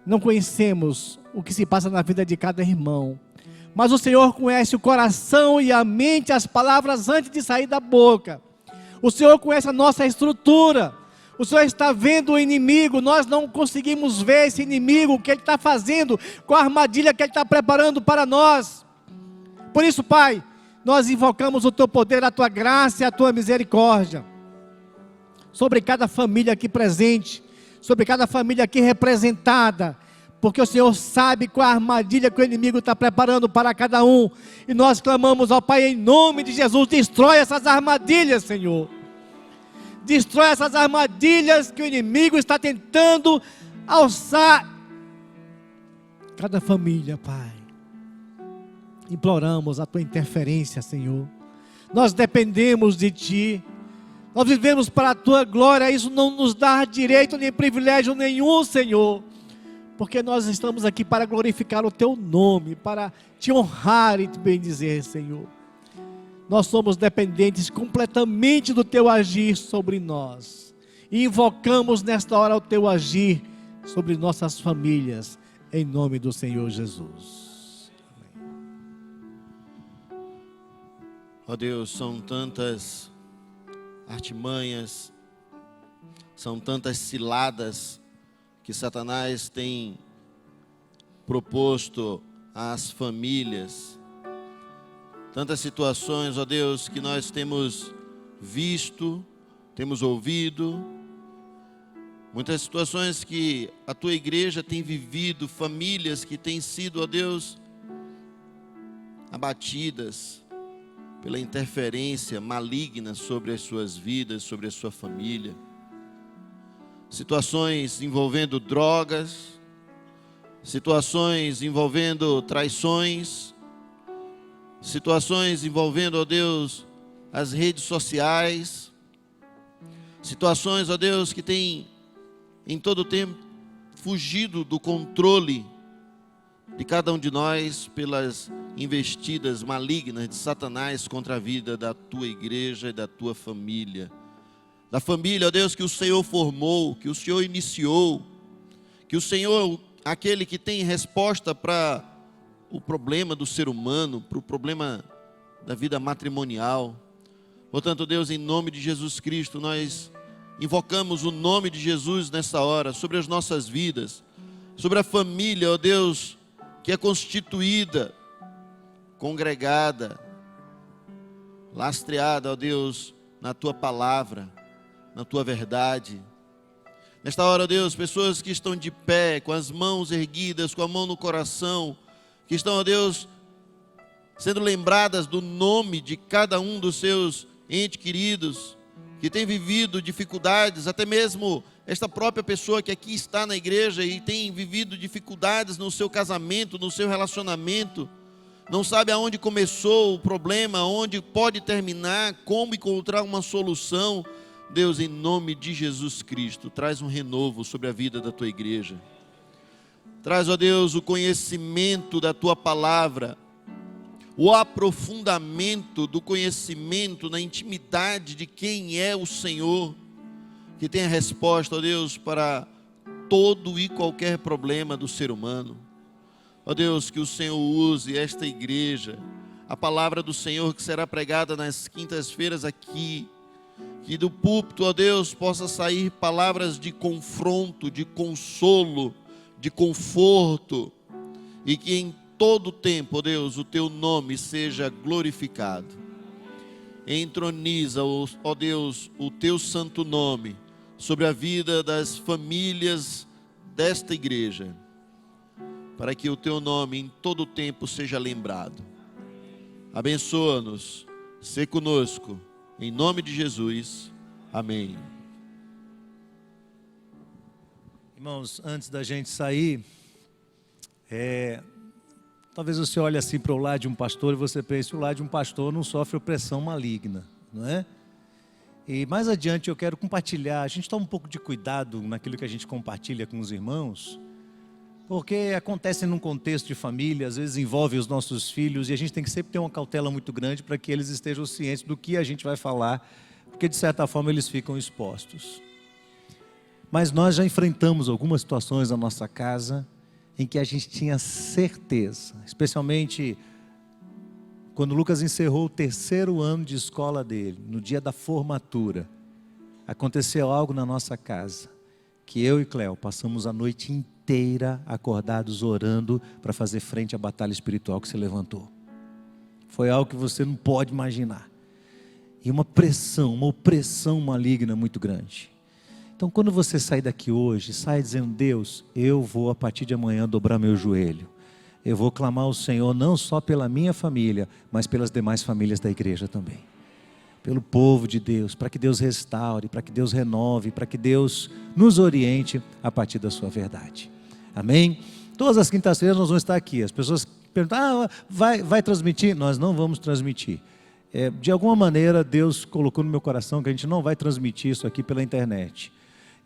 não conhecemos o que se passa na vida de cada irmão, Mas o Senhor conhece o coração e a mente, as palavras antes de sair da boca. O Senhor conhece a nossa estrutura. O Senhor está vendo o inimigo. Nós não conseguimos ver esse inimigo, o que ele está fazendo, com a armadilha que ele está preparando para nós. Por isso, Pai, nós invocamos o Teu poder, a Tua graça e a Tua misericórdia sobre cada família aqui presente, sobre cada família aqui representada, porque o Senhor sabe qual a armadilha que o inimigo está preparando para cada um, e nós clamamos ao Pai em nome de Jesus: destrói essas armadilhas, Senhor, destrói essas armadilhas que o inimigo está tentando alçar cada família, Pai. Imploramos a Tua interferência, Senhor. Nós dependemos de Ti, nós vivemos para a Tua glória. Isso não nos dá direito nem privilégio nenhum, Senhor, porque nós estamos aqui para glorificar o Teu nome, para Te honrar e Te bendizer, Senhor. Nós somos dependentes completamente do Teu agir sobre nós, e invocamos nesta hora o Teu agir sobre nossas famílias, em nome do Senhor Jesus. Ó Deus, são tantas artimanhas, são tantas ciladas que Satanás tem proposto às famílias, tantas situações, ó Deus, que nós temos visto, temos ouvido, muitas situações que a Tua igreja tem vivido, famílias que têm sido, ó Deus, abatidas pela interferência maligna sobre as suas vidas, sobre a sua família. Situações envolvendo drogas, situações envolvendo traições, situações envolvendo, ó Deus, as redes sociais, situações, ó Deus, que têm em todo o tempo fugido do controle de cada um de nós pelas investidas malignas de Satanás contra a vida da Tua igreja e da Tua família. Da família, ó Deus, que o Senhor formou, que o Senhor iniciou, que o Senhor, aquele que tem resposta para o problema do ser humano, para o problema da vida matrimonial. Portanto, Deus, em nome de Jesus Cristo, nós invocamos o nome de Jesus nessa hora, sobre as nossas vidas, sobre a família, ó Deus, que é constituída, congregada, lastreada, ó Deus, na Tua palavra, na Tua verdade. Nesta hora, ó Deus, pessoas que estão de pé, com as mãos erguidas, com a mão no coração, que estão, ó Deus, sendo lembradas do nome de cada um dos seus entes queridos, que tem vivido dificuldades, até mesmo esta própria pessoa que aqui está na igreja e tem vivido dificuldades no seu casamento, no seu relacionamento, não sabe aonde começou o problema, aonde pode terminar, como encontrar uma solução. Deus, em nome de Jesus Cristo, traz um renovo sobre a vida da Tua igreja. Traz, ó Deus, o conhecimento da Tua palavra, o aprofundamento do conhecimento na intimidade de quem é o Senhor, que tem a resposta, ó Deus, para todo e qualquer problema do ser humano. Ó Deus, que o Senhor use esta igreja, a palavra do Senhor que será pregada nas quintas-feiras aqui, que do púlpito, ó Deus, possa sair palavras de confronto, de consolo, de conforto, e que em todo o tempo, ó Deus, o Teu nome seja glorificado. Entroniza, ó Deus, o Teu santo nome sobre a vida das famílias desta igreja, para que o Teu nome em todo o tempo seja lembrado. Abençoa-nos, sê conosco, em nome de Jesus, amém. Irmãos, antes da gente sair, talvez você olhe assim para o lado de um pastor e você pense: o lado de um pastor não sofre opressão maligna, não é? E mais adiante eu quero compartilhar, a gente toma um pouco de cuidado naquilo que a gente compartilha com os irmãos, porque acontece num contexto de família, às vezes envolve os nossos filhos, e a gente tem que sempre ter uma cautela muito grande para que eles estejam cientes do que a gente vai falar, porque de certa forma eles ficam expostos. Mas nós já enfrentamos algumas situações na nossa casa em que a gente tinha certeza, especialmente Quando o Lucas encerrou o 3º ano de escola dele, no dia da formatura, aconteceu algo na nossa casa, que eu e Cléo passamos a noite inteira acordados orando para fazer frente à batalha espiritual que se levantou. Foi algo que você não pode imaginar. E uma pressão, uma opressão maligna muito grande. Então quando você sair daqui hoje, sai dizendo: Deus, eu vou a partir de amanhã dobrar meu joelho. Eu vou clamar ao Senhor não só pela minha família, mas pelas demais famílias da igreja também. Pelo povo de Deus, para que Deus restaure, para que Deus renove, para que Deus nos oriente a partir da sua verdade. Amém? Todas as quintas-feiras nós vamos estar aqui. As pessoas perguntam: vai transmitir? Nós não vamos transmitir. De alguma maneira Deus colocou no meu coração que a gente não vai transmitir isso aqui pela internet.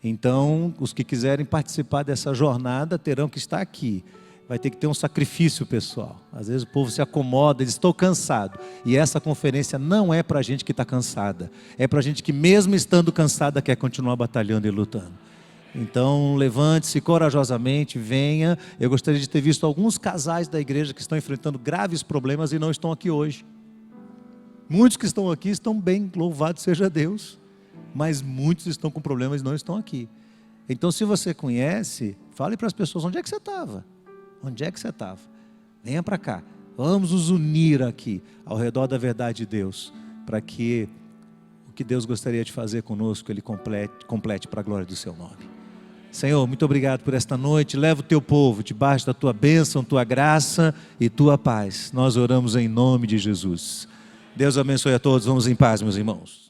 Então, os que quiserem participar dessa jornada terão que estar aqui. Vai ter que ter um sacrifício pessoal. Às vezes o povo se acomoda e diz: estou cansado. E essa conferência não é para gente que está cansada. É para gente que mesmo estando cansada quer continuar batalhando e lutando. Então levante-se corajosamente, venha. Eu gostaria de ter visto alguns casais da igreja que estão enfrentando graves problemas e não estão aqui hoje. Muitos que estão aqui estão bem, louvado seja Deus. Mas muitos estão com problemas e não estão aqui. Então se você conhece, fale para as pessoas: onde é que você estava? Onde é que você estava? Venha para cá. Vamos nos unir aqui ao redor da verdade de Deus, para que o que Deus gostaria de fazer conosco, Ele complete para a glória do seu nome. Senhor, muito obrigado por esta noite. Leva o teu povo debaixo da tua bênção, tua graça e tua paz. Nós oramos em nome de Jesus. Deus abençoe a todos. Vamos em paz, meus irmãos.